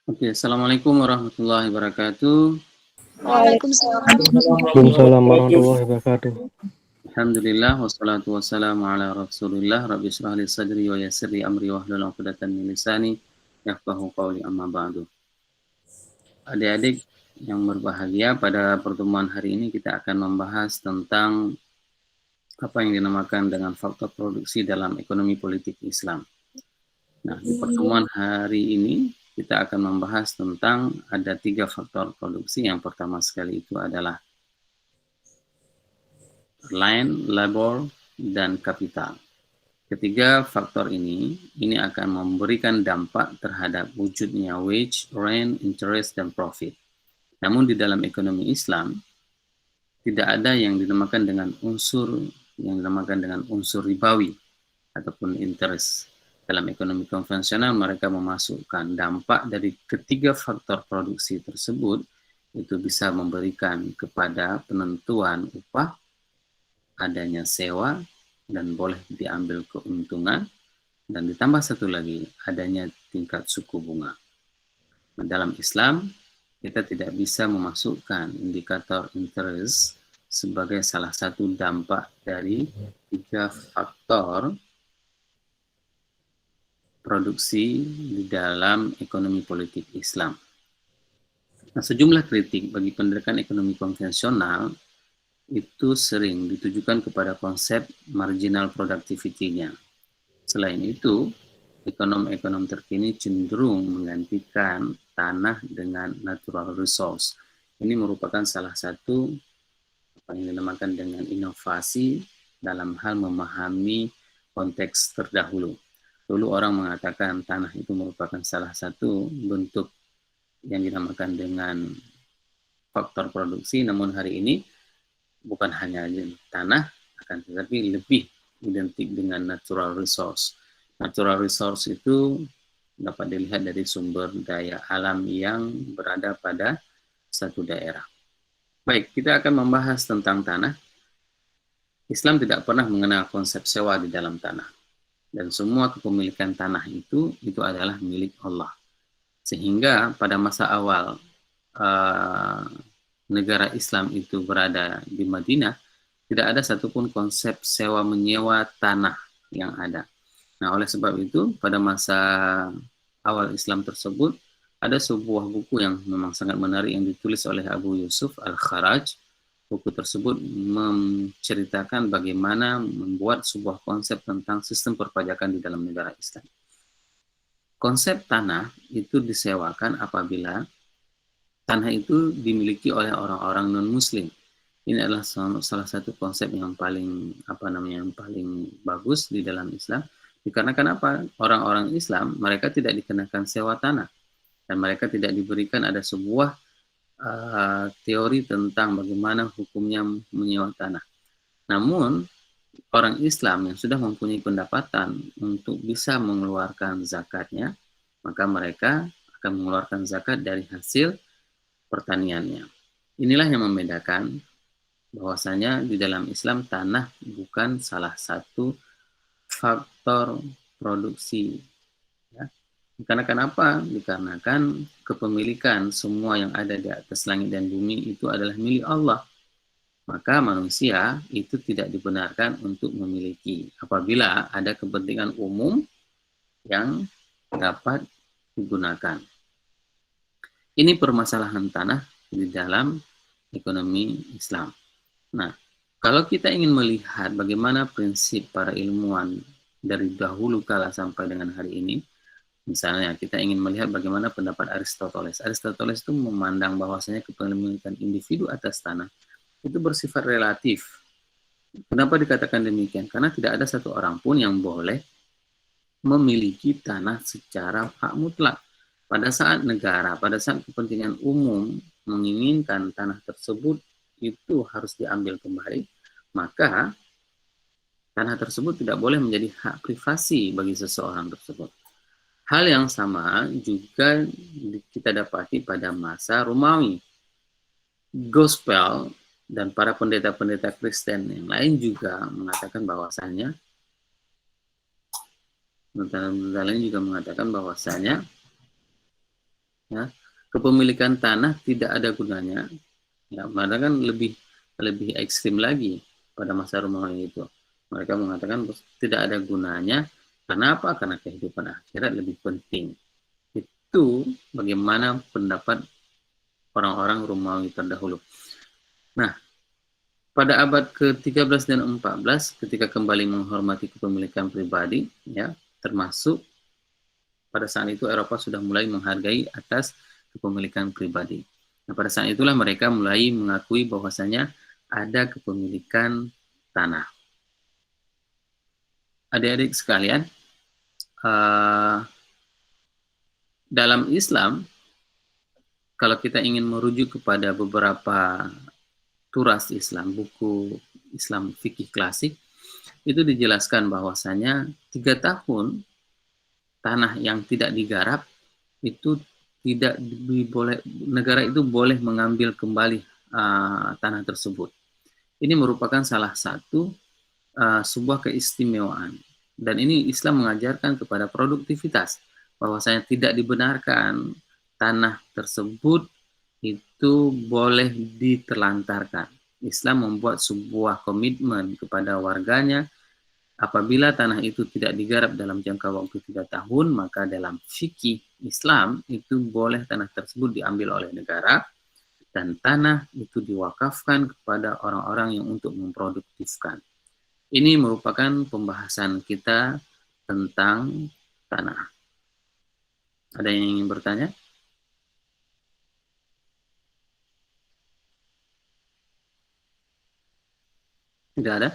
Oke, Assalamualaikum warahmatullahi wabarakatuh. Waalaikumsalam. Waalaikumsalam warahmatullahi wabarakatuh. Alhamdulillah, wassalatu wassalamu ala rasulillah, rabbi shrah li sadri wa yassir li amri wahlul 'uqdatam min lisani yafqahu qawli amma ba'du. Adik-adik yang berbahagia, pada pertemuan hari ini kita akan membahas tentang apa yang dinamakan dengan faktor produksi dalam ekonomi politik Islam. Nah, di pertemuan hari ini kita akan membahas tentang ada 3 faktor produksi. Yang pertama sekali itu adalah land, labor, dan kapital. Ketiga faktor ini akan memberikan dampak terhadap wujudnya wage, rent, interest, dan profit. Namun di dalam ekonomi Islam, tidak ada yang dinamakan dengan unsur ribawi ataupun interest. Dalam ekonomi konvensional, mereka memasukkan dampak dari ketiga faktor produksi tersebut itu bisa memberikan kepada penentuan upah, adanya sewa, dan boleh diambil keuntungan, dan ditambah satu lagi, adanya tingkat suku bunga. Dalam Islam, kita tidak bisa memasukkan indikator interest sebagai salah satu dampak dari 3 faktor produksi di dalam ekonomi politik Islam. Nah, sejumlah kritik bagi pendekatan ekonomi konvensional itu sering ditujukan kepada konsep marginal productivity-nya. Selain itu, ekonom-ekonom terkini cenderung menggantikan tanah dengan natural resource. Ini merupakan salah satu apa yang dinamakan dengan inovasi dalam hal memahami konteks terdahulu. Dulu orang mengatakan tanah itu merupakan salah satu bentuk yang dinamakan dengan faktor produksi, namun hari ini bukan hanya tanah, akan tetapi lebih identik dengan natural resource. Natural resource itu dapat dilihat dari sumber daya alam yang berada pada satu daerah. Baik, kita akan membahas tentang tanah. Islam tidak pernah mengenal konsep sewa di dalam tanah. Dan semua kepemilikan tanah itu adalah milik Allah. Sehingga pada masa awal negara Islam itu berada di Madinah, tidak ada satupun konsep sewa menyewa tanah yang ada. Nah, oleh sebab itu, pada masa awal Islam tersebut, ada sebuah buku yang memang sangat menarik yang ditulis oleh Abu Yusuf Al-Kharaj. Buku tersebut menceritakan bagaimana membuat sebuah konsep tentang sistem perpajakan di dalam negara Islam. Konsep tanah itu disewakan apabila tanah itu dimiliki oleh orang-orang non-muslim. Ini adalah salah satu konsep yang paling bagus di dalam Islam. Dikarenakan apa? Orang-orang Islam mereka tidak dikenakan sewa tanah dan mereka tidak diberikan ada sebuah teori tentang bagaimana hukumnya menyewa tanah. Namun orang Islam yang sudah mempunyai pendapatan untuk bisa mengeluarkan zakatnya, maka mereka akan mengeluarkan zakat dari hasil pertaniannya. Inilah yang membedakan bahwasanya di dalam Islam tanah bukan salah satu faktor produksi. Ya. Karena kenapa? Dikarenakan kepemilikan semua yang ada di atas langit dan bumi itu adalah milik Allah. Maka manusia itu tidak dibenarkan untuk memiliki apabila ada kepentingan umum yang dapat digunakan. Ini permasalahan tanah di dalam ekonomi Islam. Nah, kalau kita ingin melihat bagaimana prinsip para ilmuwan dari dahulu kala sampai dengan hari ini, misalnya kita ingin melihat bagaimana pendapat Aristoteles. Aristoteles itu memandang bahwasanya kepemilikan individu atas tanah itu bersifat relatif. Kenapa dikatakan demikian? Karena tidak ada satu orang pun yang boleh memiliki tanah secara hak mutlak. Pada saat negara, pada saat kepentingan umum menginginkan tanah tersebut itu harus diambil kembali, maka tanah tersebut tidak boleh menjadi hak privasi bagi seseorang tersebut. Hal yang sama juga kita dapati pada masa Romawi. Gospel dan para pendeta-pendeta Kristen yang lain juga mengatakan bahwasanya ya, kepemilikan tanah tidak ada gunanya, ya, malah kan lebih ekstrim lagi pada masa Romawi itu. Mereka mengatakan tidak ada gunanya. Kenapa? Karena kehidupan akhirat lebih penting. Itu bagaimana pendapat orang-orang Romawi terdahulu. Nah, pada abad ke-13 dan 14, ketika kembali menghormati kepemilikan pribadi, ya, termasuk pada saat itu Eropa sudah mulai menghargai atas kepemilikan pribadi. Nah, pada saat itulah mereka mulai mengakui bahwasanya ada kepemilikan tanah. Adik-adik sekalian, dalam Islam, kalau kita ingin merujuk kepada beberapa turas Islam, buku Islam fikih klasik, itu dijelaskan bahwasanya 3 tahun tanah yang tidak digarap itu tidak boleh, negara itu boleh mengambil kembali tanah tersebut. Ini merupakan salah satu sebuah keistimewaan, dan ini Islam mengajarkan kepada produktivitas, bahwasanya tidak dibenarkan tanah tersebut itu boleh diterlantarkan. Islam membuat sebuah komitmen kepada warganya. Apabila tanah itu tidak digarap dalam jangka waktu 3 tahun, maka dalam fikih Islam itu boleh tanah tersebut diambil oleh negara dan tanah itu diwakafkan kepada orang-orang yang untuk memproduktifkan. Ini merupakan pembahasan kita tentang tanah. Ada yang ingin bertanya? Tidak ada?